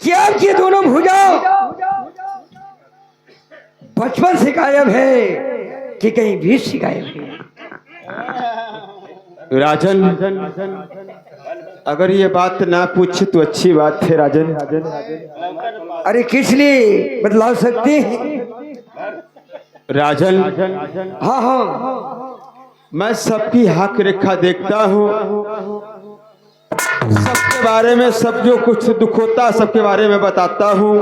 कि आपकी दोनों भुजा बचपन से गायब है कि कहीं बीच से गायब है। राजन, अगर ये बात ना पूछे तो अच्छी बात है राजन। अरे किस लिए बदलाव सकते हैं राजन? हाँ हाँ, मैं सबकी हक रेखा देखता हूँ, सबके बारे में, सब जो कुछ दुख होता सबके बारे में बताता हूँ।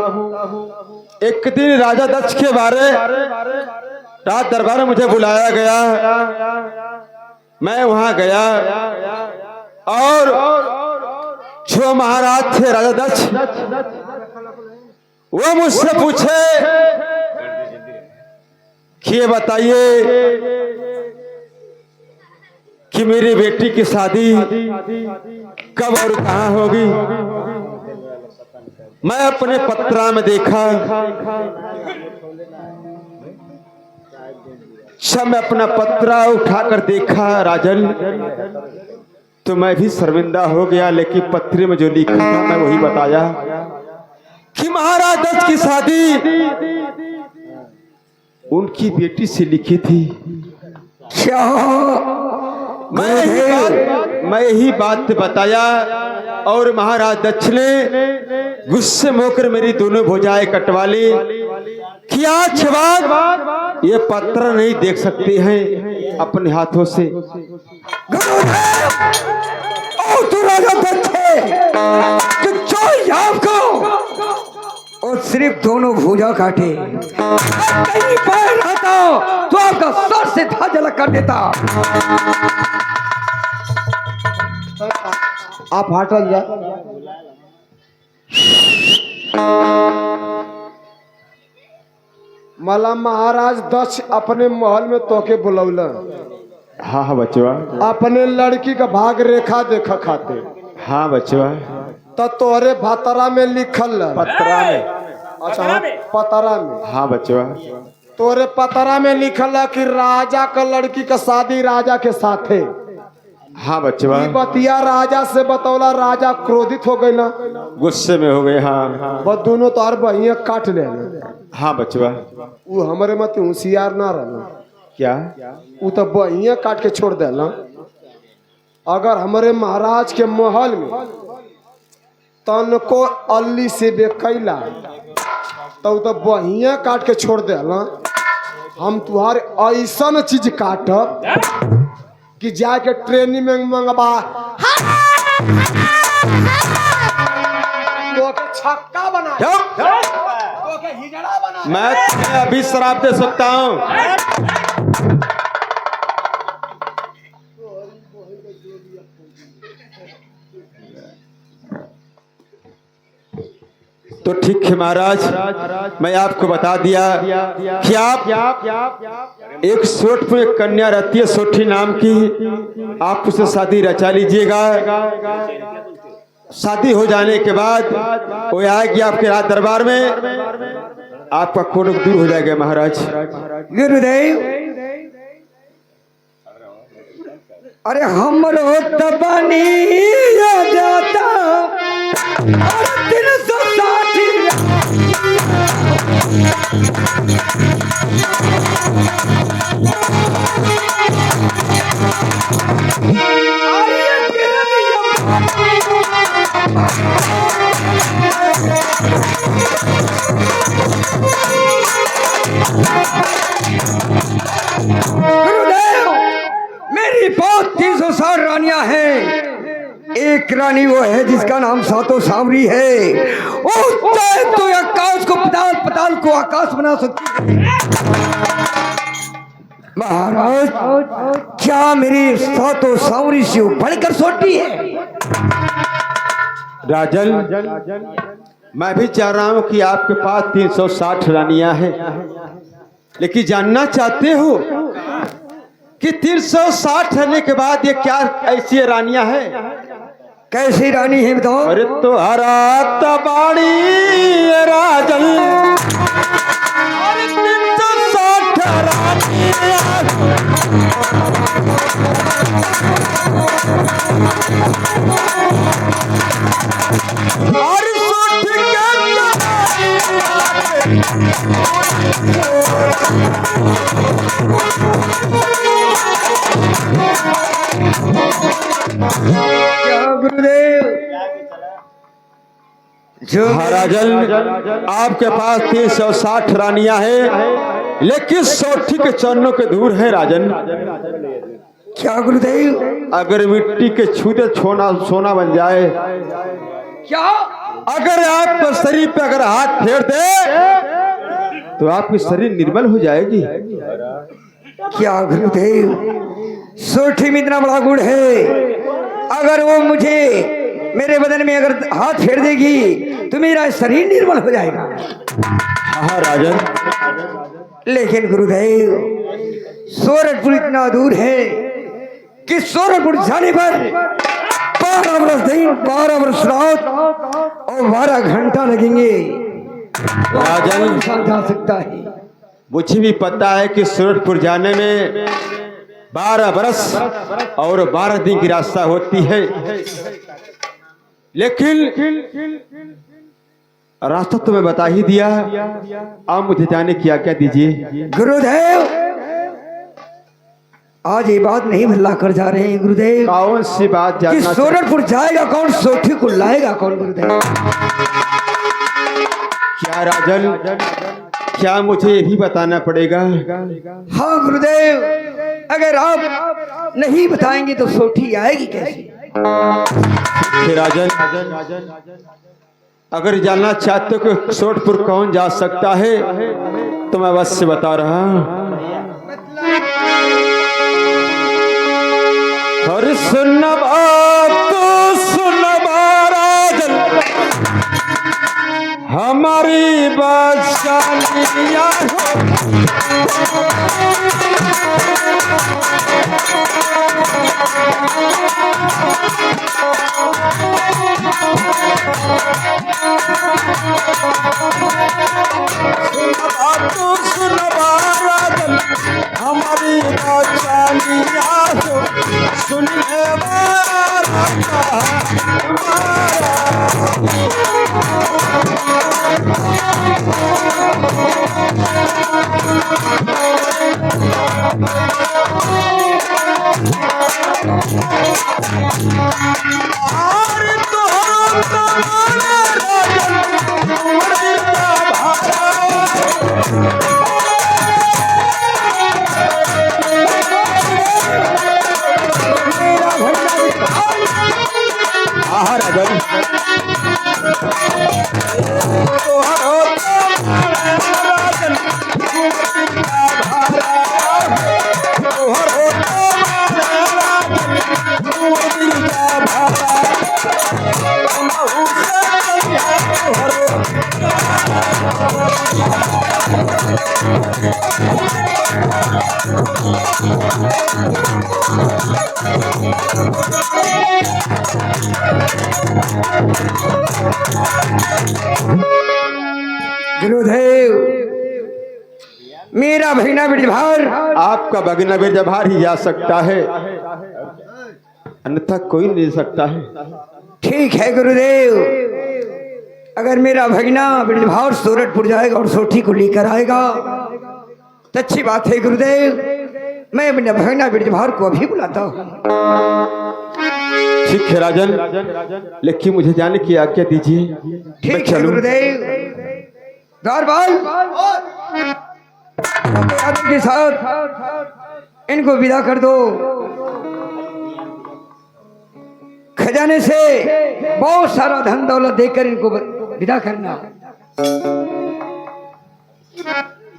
एक दिन राजा दक्ष के बारे रात दरबार में मुझे बुलाया गया, मैं वहां गया और जो महाराज थे राजा दक्ष, वो मुझसे पूछे कि ये बताइए कि मेरी बेटी की शादी कब और कहाँ होगी। मैं अपने पत्रा में देखा, जब मैं अपना पत्रा उठाकर देखा राजन, तो मैं भी शर्मिंदा हो गया। लेकिन पत्रे में जो लिखा था मैं वही बताया कि महाराज दक्ष की शादी उनकी बेटी से लिखी थी। क्या मैं यही बात बताया और महाराज दक्ष ने गुस्से में होकर मेरी दोनों भुजाएं कटवा ली। क्या बात, ये पत्र नहीं देख सकते हैं अपने हाथों से। तो राजा दक्ष कि जो आपको और सिर्फ दोनों भुजा काटे, कहीं पैर रहता तो आपका सर से ध्वज अलग कर देता। आप हटल जा। मला महाराज दक्ष अपने महल में तोके बुलौलन। हाँ हाँ बचवा। अपने लड़की का भाग रेखा देखा खाते। हाँ बचवा। तो तोरे भातरा में लिखल पत्रा में। अच्छा पतरा में। हाँ बचवा। तोरे पतरा में लिखल है कि राजा का लड़की का शादी राजा के साथे। हाँ बचवा। ये बतिया राजा से बतौला, राजा क्रोधित हो गई ना, गुस्से में हो गए। हाँ बस दोनों तो और बहिया काट ले। हाँ बचवा। वो हमारे मत होशियार ना रहना। क्या? वो तो बहिया काट के छोड़ देला। अगर हमारे महाराज के महल में तन को अल्ली से बेकैला तो बहिया काट के छोड़ देला। हम तुम्हारे ऐसा चीज काटब कि जाके ट्रेनिंग में मंगवा तो छक्का बना, तो हिजड़ा बना। मैं अभी शराब दे सकता हूँ। तो ठीक है महाराज, मैं आपको बता दिया कि आप एक सोठ पे एक कन्या रहती है सोठी नाम की, आप उससे शादी रचा लीजिएगा। शादी हो जाने के बाद वो आएगी आपके राज दरबार में, आपका कोड़क दूर हो जाएगा महाराज। गुरुदेव, अरे हमरो तबानी जाता और 360 गुरुदेव, मेरी बहुत 360 रानियां हैं। एक रानी वो है जिसका नाम सातों सांवरी है। वो चाहे तो आकाश को पताल, पताल को आकाश बना सकती है। महाराज, क्या मेरी सातों सांवरी से बढ़कर सोटी है? राजन, मैं भी चाह रहा हूं कि आपके पास 360 रानियां हैं, लेकिन जानना चाहते हो कि 360 रहने के बाद ये क्या ऐसी रानियां हैं? कैसी रानी है बताओ? अरे तो हरा तबाड़ी राजन, अरे 360 रानियां। और सोठ के क्या गुरुदेव जो महाराजन, आपके पास 360 रानियां हैं, लेकिन 100 के चरणों के दूर है राजन। क्या गुरुदेव? अगर मिट्टी के छूते सोना सोना बन जाए, क्या? अगर आप शरीर पे अगर हाथ फेर दे तो आपकी शरीर निर्बल हो जाएगी। क्या गुरुदेव? सोठी में इतना बड़ा गुण है, अगर वो मुझे मेरे बदन में अगर हाथ फेर देगी तो मेरा शरीर निर्बल हो जाएगा। हाँ राजन। लेकिन गुरुदेव, सोरठपुर इतना दूर है कि सोरठपुर जाने पर 12 वर्ष दिन, 12 वर्ष रात और 12 घंटा लगेंगे। राजन, जा सकता है। मुझे भी पता है कि सूरजपुर जाने में 12 बरस और 12 दिन की रास्ता होती है, लेकिन रास्ता तो मैं बता ही दिया। आप मुझे जाने की आज्ञा दीजिए। गुरुदेव, आज ये बात नहीं भुला कर जा रहे हैं गुरुदेव। कौन सी बात कि जानना? सोरठपुर जाएगा कौन, सोठी को लाएगा कौन गुरुदेव? क्या राजन, क्या मुझे ये भी बताना पड़ेगा? हाँ गुरुदेव, अगर आप नहीं बताएंगे तो सोठी आएगी कैसे? हे राजन, अगर जानना चाहते हो कि सोरठपुर कौन जा सकता है तो मैं बस से बता रहा हूं। और सुन बात तो सुन राजन, हमारी बचानिया हो, सुन राजन, हमारी बचानिया हो, सुन गुरुदेव, मेरा भगना बिरभार आपका भगना बिरभार ही जा सकता है, अन्यथा कोई नहीं जा सकता है। ठीक है गुरुदेव, अगर मेरा भगना बिरभार सोरठपुर जाएगा और सोठी को लेकर आएगा तो अच्छी बात है गुरुदेव। मैं अपने भगना बिरभार को अभी बुलाता हूँ। ठीक है राजन, लेकिन मुझे जाने की आज्ञा दीजिए। ठीक है गुरुदेव। दरबार के साथ इनको विदा कर दो। खजाने से बहुत सारा धन दौलत देकर इनको विदा करना।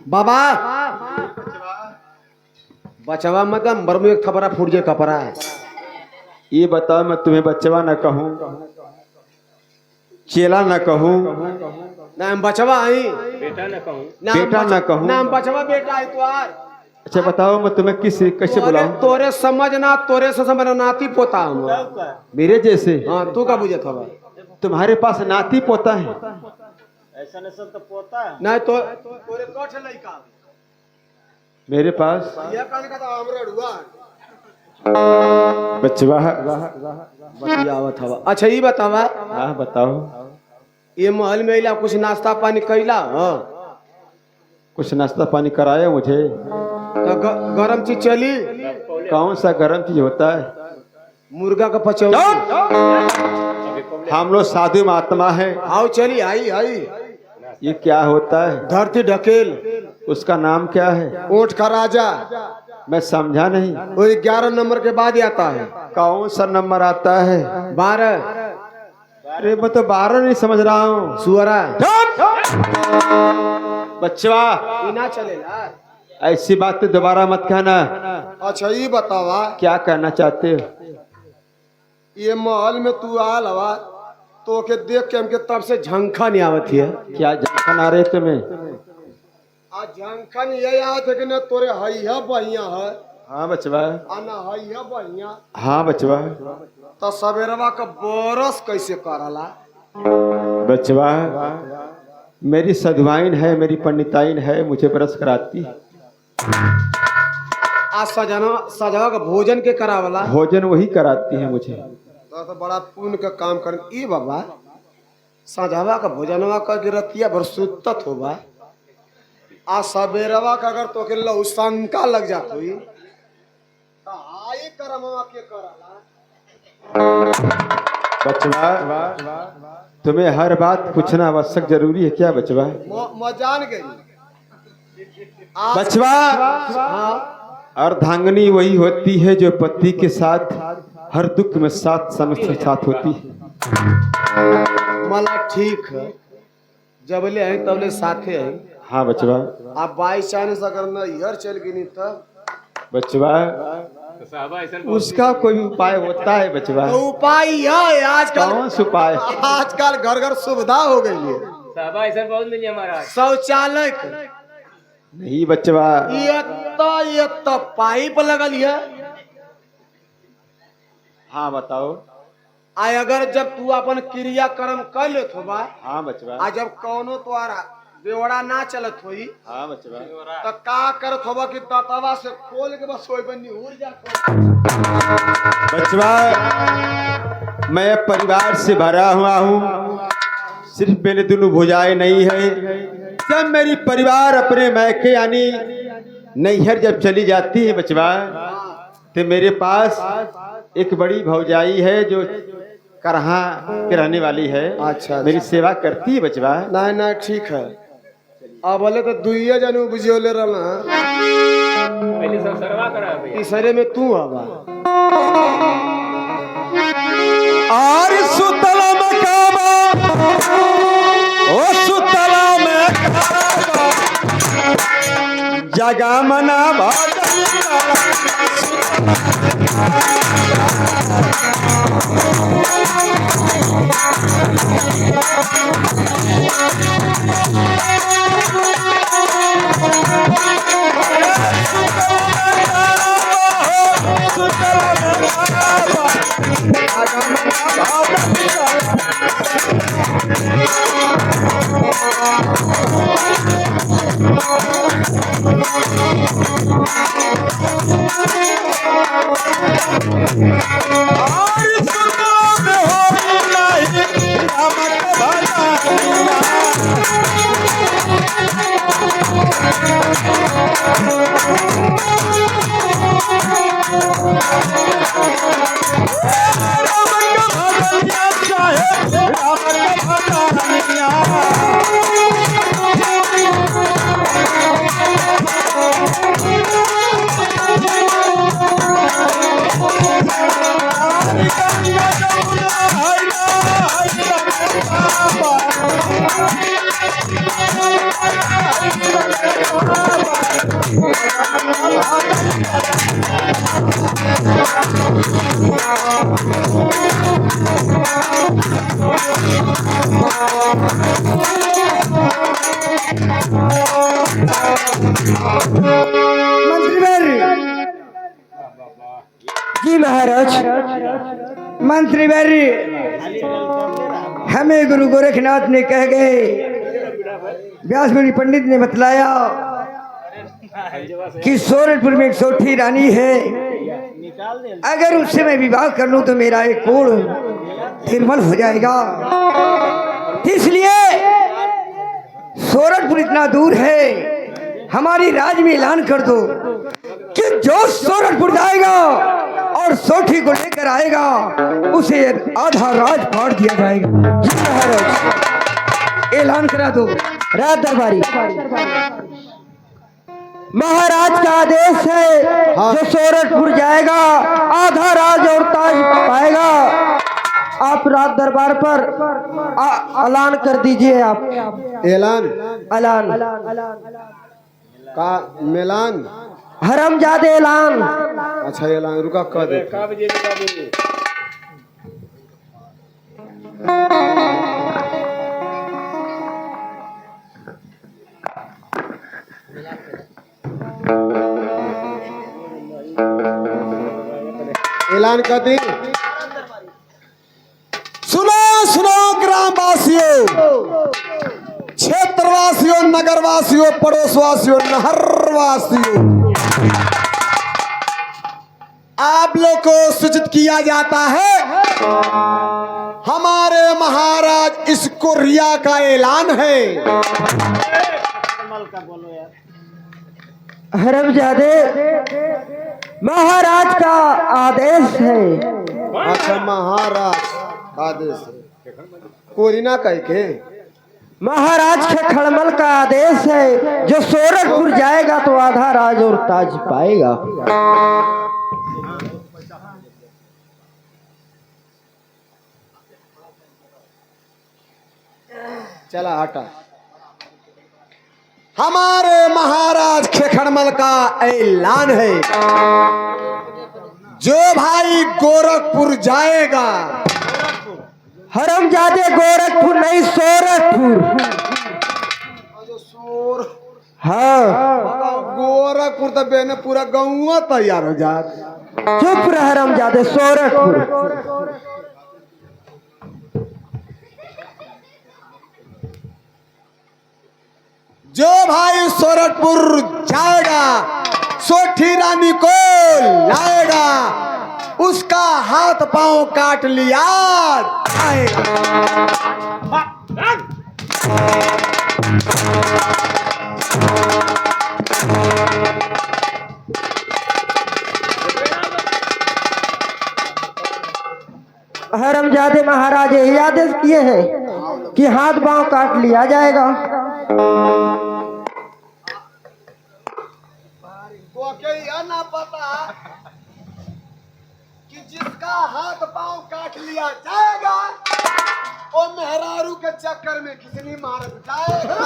बाबा बचवा मतलब मर में एक थपरा फूट जाए कपड़ा है। ये बताओ, मैं तुम्हें बचवा न कहूँ, चेला न कहूँ, नाम बचवा आई, बेटा न कहूँ, नाम बचवा बेटा है तुआर। अच्छा बताओ, मैं तुम्हें कैसे बुलाऊं? तोरे समझना, तोरे से समझना, नाती पोता हम मेरे जैसे? हाँ, तू का बुझे था? तुम्हारे पास नाती पोता है? ऐसा नहीं सब तो पोता है। नहीं तो तोरे कोठ लइका मेरे पास ये कान का तो हमरे हुआ बचवा बतियावत हवा। अच्छा ये बतावा, हाँ बताओ। ये महल में इला कुछ नाश्ता पानी कैला? हाँ कुछ नाश्ता पानी कराए मुझे। तो गरम चीज चली। कौन सा गर्म चीज होता है? मुर्गा का पचौड़ी। हम लोग साधु महात्मा हैं। आओ चली, आई आई। ये क्या होता है? धरती ढकेल। उसका नाम क्या है? ऊंट का राजा। मैं समझा नहीं। वो 11 नंबर के बाद ही आता है। कौन सा नंबर आता है? 12। अरे मैं तो 12 नहीं समझ रहा हूँ। सुअरा। बच्चा ना चलेगा। ऐसी बात तो दोबारा मत कहना। अच्छा ये बतावा, क्या कहना चाहते हो? ये महल में तू आल हवा तो के देख के हमके तब से झंखा नहीं आवत है। क्या जखन आ रहे तुम्हें? आज झंखा नहीं यही आवत है कि न तोरे हैया बढ़िया है। हाँ बचवा। आना हैया बढ़िया। हाँ बचवा। तो सवेरवा का बरस कैसे करला? बचवा मेरी सधुआइन है, मेरी पंडिताइन है, मुझे बरस कराती है। आज सजवा का भोजन के करावला। भोजन वही कराती है मुझे। तो बड़ा पुण्य का काम कर। ई बाबा सजवा का भोजनवा का गिरतिया भर सुतत होबा। आज सवेरवा का अगर तो के लहू शंका लग जात हुई तो आई करमवा के कराला। बचवा तुम्हें हर बात पूछना आवश्यक जरूरी है क्या बचवा? मैं जान गई। बचवा हाँ। अर्धांगिनी वही होती है जो पति के साथ हर दुख में साथ समस्त साथ होती है। मला ठीक है, जबले है तबले साथे है। हाँ बचवा। आप बाई चांस अगर न इधर चल गई तब बचवा उसका कोई उपाय होता है बचवा? तो उपाय है आजकल। कौन सा उपाय? आजकल घर घर सुविधा हो गई है। बहुत मिली हमारा शौचालय नहीं बचवा। ये तो पाइप लगल है। हाँ बताओ। आय अगर जब तू अपन क्रियाक्रम कर लेत होबा। हाँ बचवा। आ जब कौनो तुम्हारा बेवड़ा ना चलत होई हाँ बचवा। तो का करत होबा कि ततवा से खोल के बस सोई बनी उड़ जा। बचवा मैं परिवार से भरा हुआ हूँ। सिर्फ मेरे दोनों भुजाएं नहीं है। जब मेरी परिवार अपने मैके यानी नैहर जब चली जाती है बचवा, तो मेरे पास एक बड़ी भौजाई है जो करहा के रहने वाली है। अच्छा। मेरी सेवा करती है बचवा। नहीं नहीं ठीक है। अब बोले तो दुइये जन बुझियोले रहना। पहले सब सरवा करा भैया। तीसरे में तू आवा। और सुतला में काबा, ओ सुतला में काबा, जगा मना मंत्रीवर जी महाराज, मंत्रीवर हमें गुरु गोरखनाथ ने कह गए, व्यास मुनि पंडित ने बतलाया कि सोरठपुर में एक सोठी रानी है, अगर उससे मैं विवाह कर लूं तो मेरा एक कोड़ निर्मल हो जाएगा। इसलिए सोरठपुर इतना दूर है, हमारी राज में ऐलान कर दो कि जो सोरठपुर जाएगा और सोठी को लेकर आएगा उसे आधा राज फाड़ दिया जाएगा। जी महाराज, ऐलान करा दो। राज दरबारी, महाराज का आदेश है, जो सोरठपुर जाएगा आधा राज और ताज पाएगा। आप राज दरबार पर ऐलान कर दीजिए। आप ऐलान ऐलान का मिलान। हरमजादे ऐलान। अच्छा ऐलान रुका कर दे। का बजे बाबू ऐलान कर दी। सुनो सुनो ग्रामवासियों, क्षेत्रवासियों, नगरवासियों, पड़ोसवासियों, नहरवासियों, आप लोग को सूचित किया जाता है हमारे महाराज इस कोरिया का ऐलान है। हरमजादे, महाराज का आदेश है। अच्छा महाराज आदेश है। कोरिना कह के महाराज के खड़मल का आदेश है, जो सोरठपुर जाएगा तो आधा राज और ताज पाएगा। चला हटा। हमारे महाराज खेखड़मल का ऐलान है, जो भाई गोरखपुर जाएगा। हरमजादे, गोरखपुर नहीं सोरठपुर। हाँ, गोरखपुर तो बेने पूरा गाँव तैयार हो जात। चुप रह हरमजादे, सोरठपुर। जो भाई सोरठपुर जाएगा, सोठी रानी को लाएगा, उसका हाथ पांव काट लिया जाएगा। हरमजादे, महाराज यही आदेश किए हैं कि हाथ पांव काट लिया जाएगा। तो क्या यह ना पता कि जिसका हाथ पांव काट लिया जाएगा वो मेहरारू के चक्कर में कितनी मार जाएगा।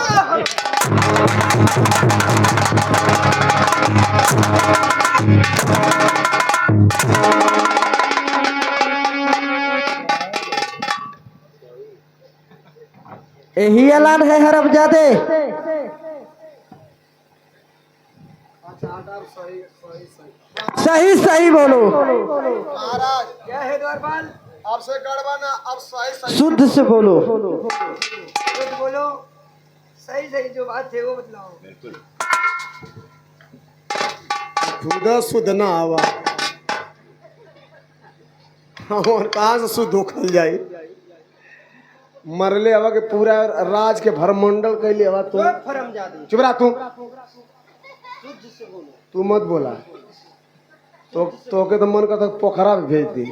यही ऐलान है हरमजादे। सही सही बोलो। महाराज क्या है द्वारपाल, आपसे गड़बड़ा, अब सही सही शुद्ध से बोलो। बोलो, सही सही जो बात है वो बतलाओ। खुद शुद्ध ना आवा और कहाँ से शुद्ध होखल जाए। मरले हवा के पूरा राज के भरमंडल कैले हवा। तू चुप रहा, तू मत बोला तो के तो मन का तो पोखरा में भेज दी।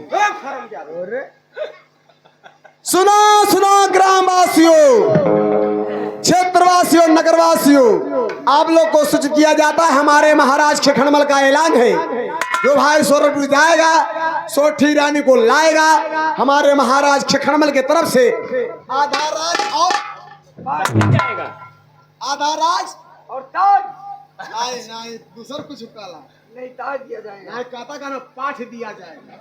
सुनो सुनो ग्रामवासियों, क्षेत्रवासियों, नगरवासियों, आप लोग को सूचित किया जाता है हमारे महाराज खेखड़मल का ऐलान है, जो भाई सोरठपुर जाएगा सोठी रानी को लाएगा। हमारे महाराज खेखड़मल की तरफ से आधा राज और जाएगा। आधा राज और ताज नहीं नहीं दूसर कुछ काला नहीं, ताज दिया जाएगा। नहीं कहता का ना पाठ दिया जाएगा।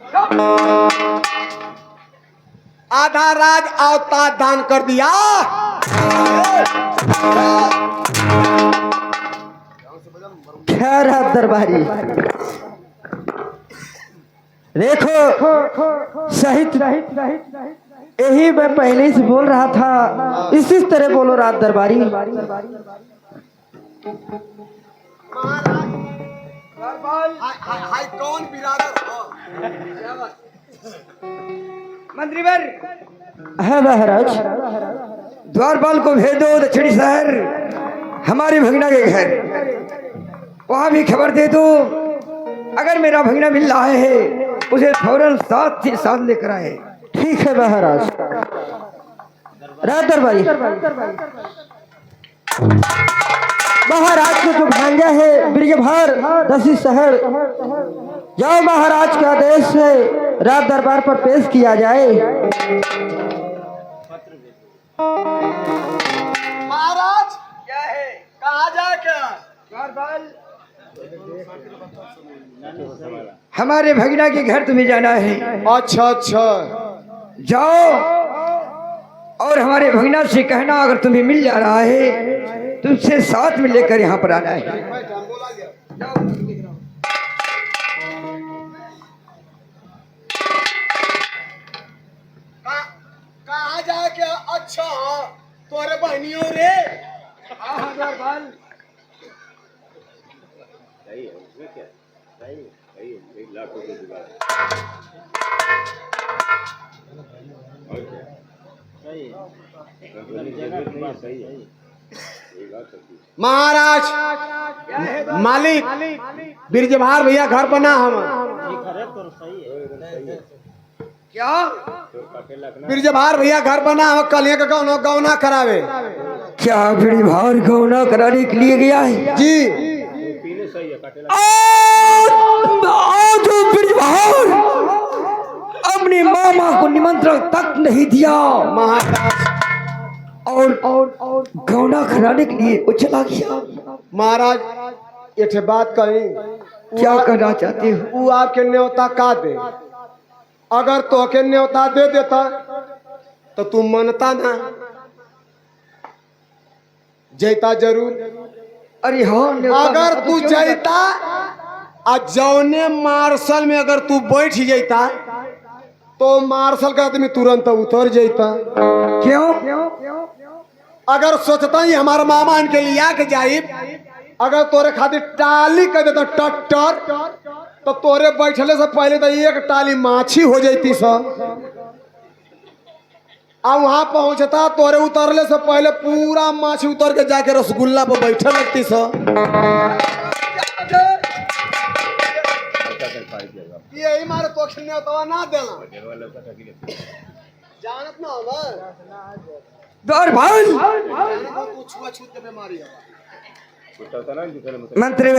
आधा राज और ताज दान कर दिया। खैर है दरबारी, देखो सहित यही मैं पहले से बोल रहा था, इसी तरह बोलो रात दरबारी। हाय कौन बिरादर हो? मंत्रीवर, है महाराज। द्वारपाल को भेज दो दक्षिणी शहर हमारी भगना के घर। वहां भी खबर दे दो, अगर मेरा भगना मिल रहा है उसे फौरन साथ के साथ लेकर आए। ठीक है महाराज। रात दरबारी, महाराज को जो भांजा है ब्रिजभार दसी शहर, जाओ महाराज के आदेश से रात दरबार पर पेश किया जाए। महाराज क्या है? कहाँ जाके? हमारे भगना के घर तुम्हें जाना है। अच्छा अच्छा, जाओ और हमारे भगना से कहना अगर तुम्हें मिल जा रहा है तुमसे साथ में लेकर यहाँ पर आना है। कहाँ जाके? अच्छा तोरे बहनियों रे। महाराज मालिक बिरजभार भैया घर बना हम। क्या? बिरजभार भैया घर बना हम, कलिया का गौना करावे। क्या ब्रिजभार गौना कराने के लिए गया है? जी आज ब्रिजभार अपने मामा को निमंत्रण तक नहीं दिया महाराज। और गौना कराने के लिए वो चला गया। महाराज एक बात कही, क्या करना चाहते हो? वो आपके न्योता का दे, अगर तो के न्योता दे देता तो तू मनता ना, जैता जरूर। अरे हाँ, अगर तू जैता आ जौने मार्शल में अगर तू बैठ जैता तो मार्शल का आदमी तुरंत उतर जैता। क्यों? अगर सोचता ही हमारा मामा इनके लिया के जाइब, अगर तोरे खातिर टाली कर देता ट्रैक्टर तो तोरे बैठले से पहले तो एक टाली माछी हो जाती सब। अब वहां पहुंचता तोरे उतरले से पहले पूरा माछी उतर के जाके रसगुल्ला पर बैठे लगती सब। यही मारे तो तो ना देना जानत ना हो दौर भाई छूत के बीमारी है। मंत्री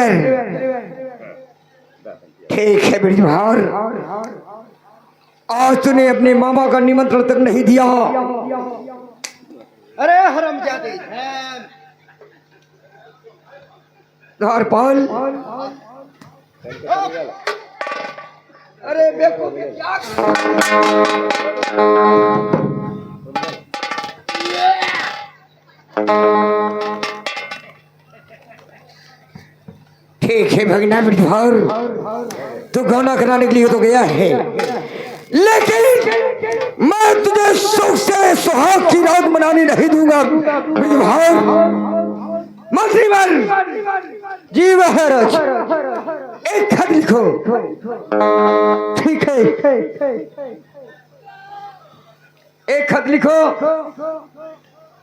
ठीक है ब्रिजभार, आज तूने अपने मामा का निमंत्रण तक नहीं दिया। अरे हरामजादे द्वारपाल, अरे बेवकूफ क्या ठीक है भगना ब्रिजभार, तू गौना कराने के लिए तो गया है, लेकिन मैं तुझे सुख से सुहाग की रात मनाने नहीं दूंगा ब्रिजभार। मंत्रीवर जी महाराज, एक खत लिखो। ठीक है, एक खत लिखो,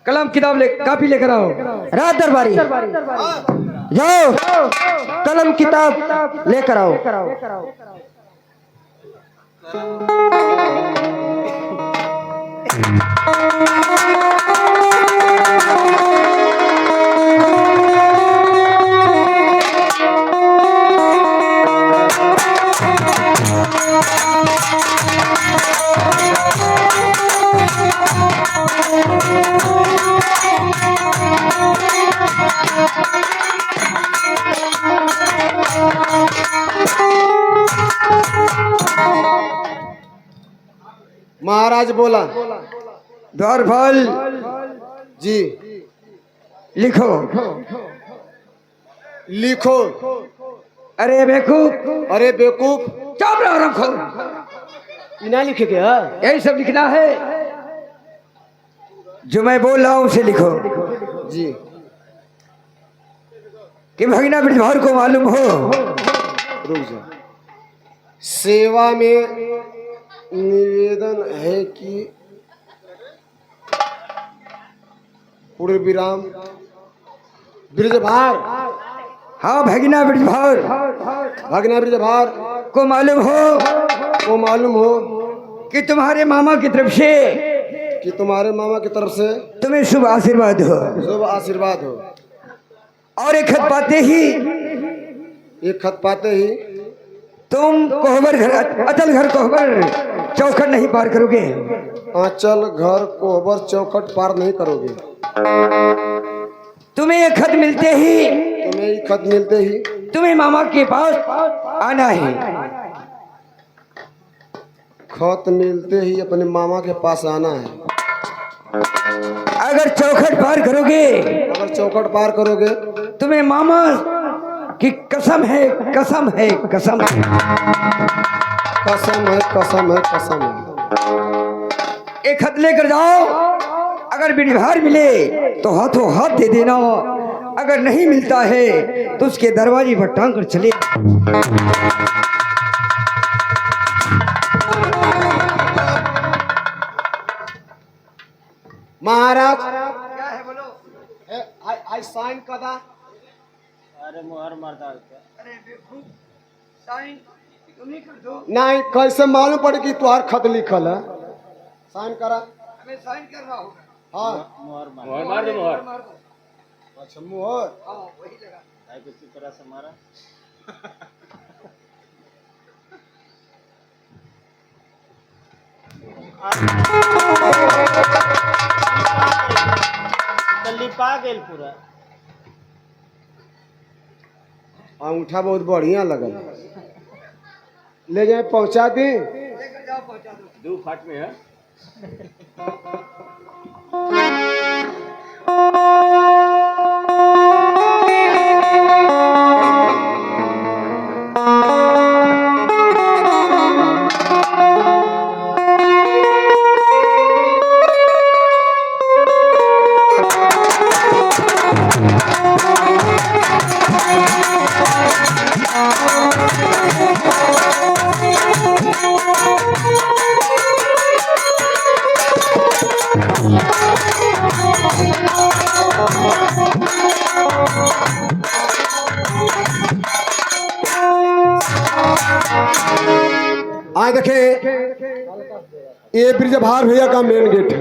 कलम किताब ले कापी लेकर आओ। रात दरबारी, जाओ कलम किताब लेकर आओ। महाराज बोला। द्वारपाल जी लिखो। लिखो। अरे बेवकूफ, अरे बेवकूफ, चुप रहो, रखो। इना लिखे क्या? यही सब लिखना है, जो मैं बोल रहा हूं उसे लिखो। जी कि भगना ब्रिजभार को मालूम हो रुक जा। सेवा में निवेदन है कि पूर्ण विराम ब्रिजभार हाँ भगिना ब्रिजभार भगना ब्रिजभार को मालूम हो को मालूम हो कि तुम्हारे मामा की तरफ से कि तुम्हारे मामा की तरफ से तुम्हें शुभ आशीर्वाद हो, शुभ आशीर्वाद हो। और एक खत पाते ही एक खत पाते ही तुम कोहबर घर अचल घर कोहबर चौखट नहीं पार करोगे। आंचल घर कोहबर चौखट पार नहीं करोगे। तुम्हें ये खत मिलते ही तुम्हें ये खत मिलते ही तुम्हें मामा के पास आना है। खत मिलते ही अपने मामा के पास आना है। अगर चौखट पार करोगे, अगर चौखट पार करोगे तुम्हें मामा की कसम है, कसम है, कसम है। कसम है, कसम है, कसम है। एक खत लेकर जाओ, अगर बिड़भार मिले तो हाथों हाथ दे देना, अगर नहीं मिलता है तो उसके दरवाजे पर टांग कर चले। महाराज क्या है बोलो? आई साइन कदा? अरे मुहर मारता है क्या? अरे बेवकूफ, साइन तुम ही कर दो। नहीं, कैसे मालूम पड़े कि तुम्हार खत लिखल है? साइन करा। हमें साइन करना होगा। हाँ, मुहर मार दो मुहर। मार दो। अच्छा मुहर। हाँ वही लगा। भाई किसी तरह से मारा। लिपा गेल पूरा। अंगूठा बहुत बढ़िया लगल। ले जाए पहुंचा दी। लेकर जाओ, पहुंचा दो। 2 फट में है। आए देखे, ये ब्रिजभार भैया का मेन गेट है।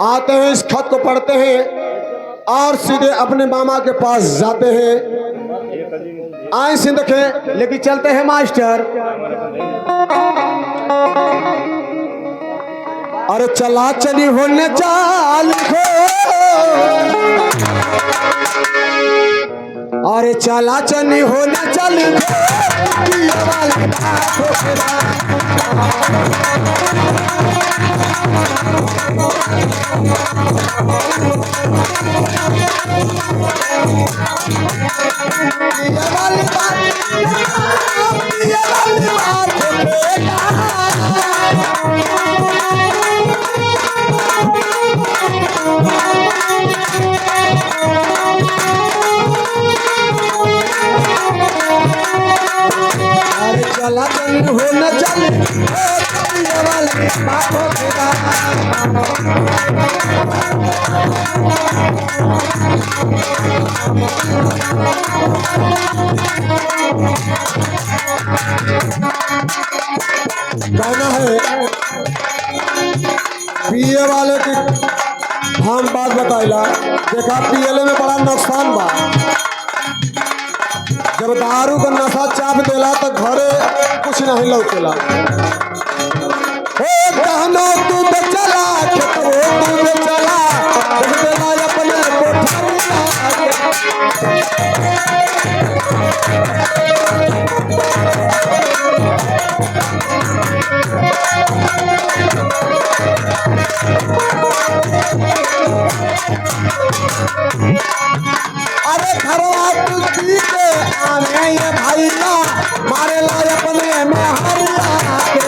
आते हैं, इस खत को पढ़ते हैं और सीधे अपने मामा के पास जाते हैं। आए से देखे, लेके चलते हैं मास्टर। अरे चला चली होने चाल हो, अरे चला चली होने चल अरे चला चल हो न चल कहना है पिए वाले की हम बात बताइला। देखा पियले में बड़ा नुकसान बा। जब दारू का नशा चाप देला तो घरे कुछ नहीं लौटेला। कहनो तू तो चला, तू तो चला, अपने अरे घरवा तू पी के आने ये भैया मारे ला अपने में हरिया के।